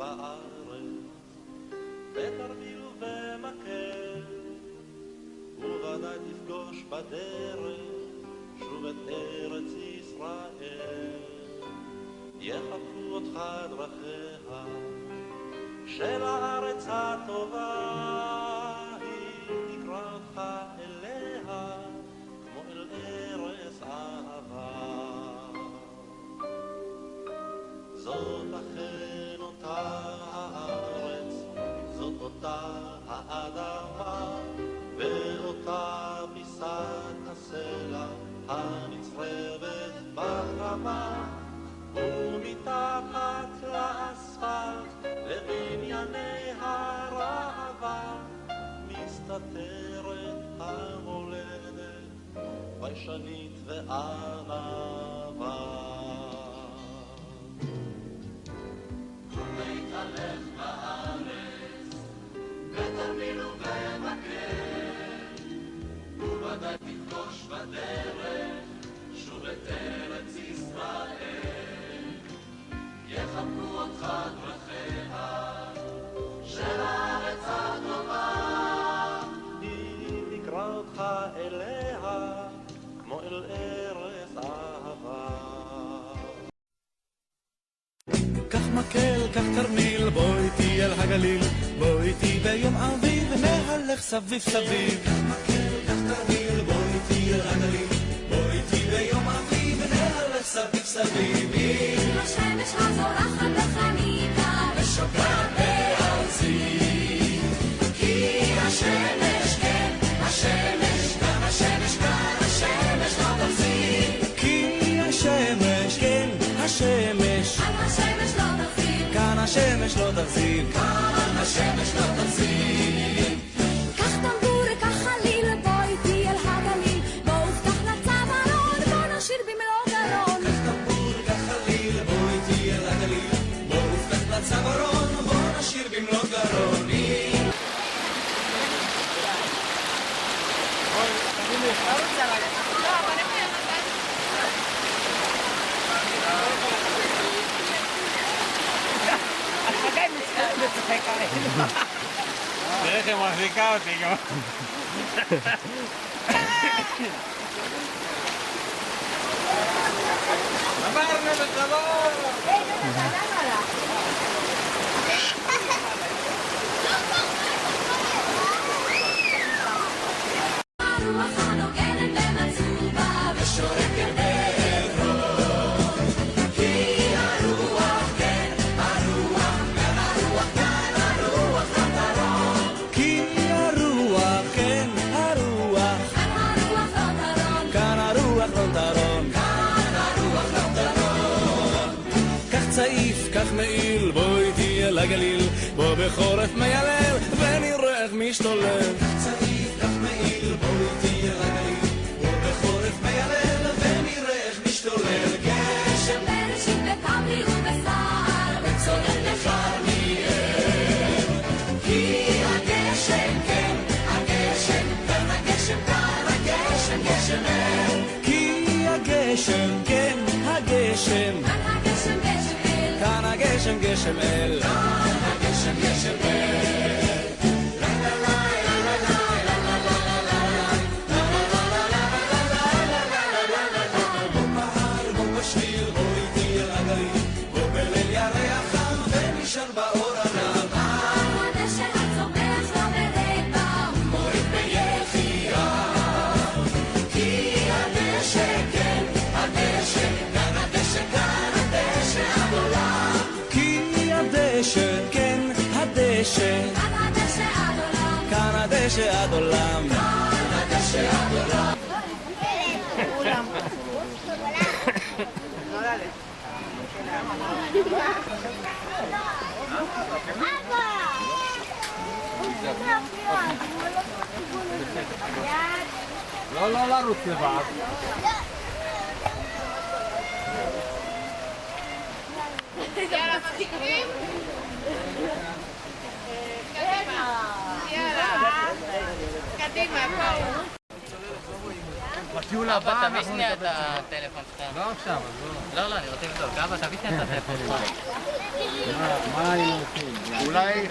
בארץ, בתרמיל ובמקל, וודאי תפגוש בדרך שוב את ארץ ישראל. יחבקו אותך דרכיה של הארץ הטובה, היא תקרא אותך אליה כמו אל ארץ אהבה. זאת אכן אותה הארץ, זאת אותה האדמה, ואותה פיסת הסלע הנצרבת בחמה, ומתחת לאספלט לבנייני הראווה מסתתרת המולדת ביישנית וענווה. להתהלך בארץ בתרמיל ובמקל, וודאי תפגוש בדרך שוב את ארץ ישראל. יחבקו אותך דרכיה של הארץ הטובה, היא תקרא אותך אליה כמו אל ארץ אהבה. קח מקל, קח תרמיל, בוא איתי אל הגליל, בוא איתי ביום אביב, נהלך סביב סביב. קח מקל, קח תרמיל, בוא איתי אל הגליל, בוא איתי ביום אביב, נהלך סביב סביב. אם השמש הזורחת בחניתה ושוקעת בארצי, כי השמש, כן, השמש, כאן השמש, כאן השמש לא תחזיק. כי השמש, כן, השמש, כאן השמש לא תחזיק. כאן השמש לא תחזיק. כאן השמש לא תחזיק. קח טמבור, קח חליל, בוא איתי אל הגליל, בוא ופתח לצווארון, בוא נשיר במלוא גרון. קח טמבור, קח חליל, בוא איתי אל הגליל, בוא ופתח לצווארון, בוא נשיר במלוא גרון. תראה איך היא מחזיקה אותי גם. עברנו בשלום! הרוח הנוגנת במצובה ושורקת בעברון, כי הרוח, כן, הרוח, כאן הרוח, כאן הרוח נותרון. כי הרוח, כן, הרוח, כאן הרוח נותרון. כאן הרוח נותרון. כאן הרוח נותרון. קח צעיף, קח מעיל, בוא איתי אל הגליל, בוא בחורף מיילל ונראה איך משתולל. קח צעיף, קח מעיל, בוא איתי אל הגליל, בוא בחורף מיילל ונראה איך משתולל. גשם בראשית בכברי ובסער וצולל בכרמיאל, כי הגשם, כן, הגשם, כאן הגשם, כאן הגשם, גשם אל. כי הגשם, כן, הגשם, כאן הגשם, גשם אל. כאן הגשם, גשם אל. כאן הגשם, גשם אל. בוא בהר, בוא בשביל, בוא איתי אל הגליל, בוא בליל ירח חם ונשאר באור הנם. הדשא הצומח לא ברבע ומוריד ביחייה, כי הדשא, כן, הדשא, כאן הדשא, כאן הדשא עד עולם. כי הדשא, כן, הדשא, כאן הדשא עד עולם. כאן הדשא עד עולם. כאן הדשא עד עולם. לא לרוץ לבד. יאללה, מתחילים? קדימה, בואו. בטיול הבא תביא שנייה את הטלפון שלך. לא עכשיו, אז לא, אני רוצה לבדוק. אבא, תביא שנייה את הטלפון שלך. מה אני עושה?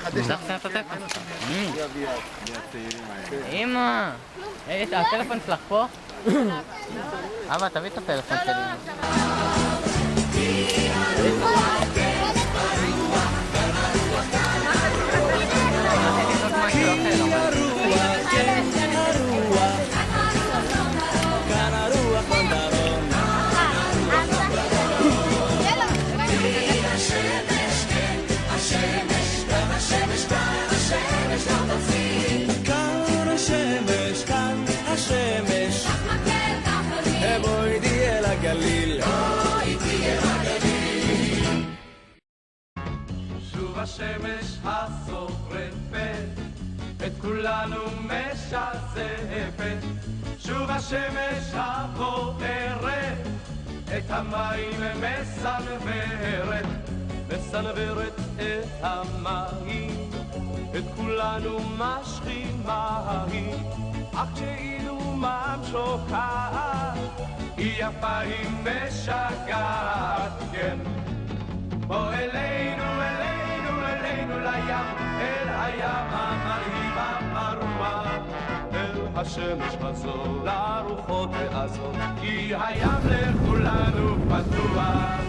דחת את הטלפון שלך. אמא! הטלפון שלך פה? אבא, תביא את הטלפון שלי. כאן הרוח בדרום. כאן השמש, כאן השמש, בואי איתי אל הגליל. שוב השמש השורפת, את כולנו משזפת. שוב השמש הבוערת, את המים מסנוורת. מסנוורת את המים, את כולנו משכימה היא. אך כשאילומם שוקעת, היא יפה היא משגעת, כן. בוא אלינו, אלינו, אלינו לים, אל הים המרהיב הפרוע, אל השמש הזו, לרוחות העזות, כי הים לכולנו פתוח.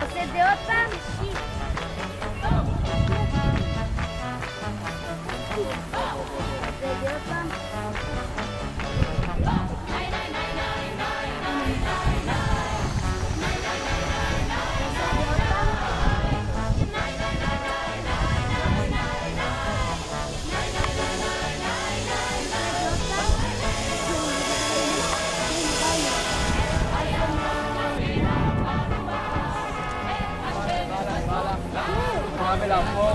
עושה את זה עוד פעם? עושה את זה עוד פעם? ולעבור.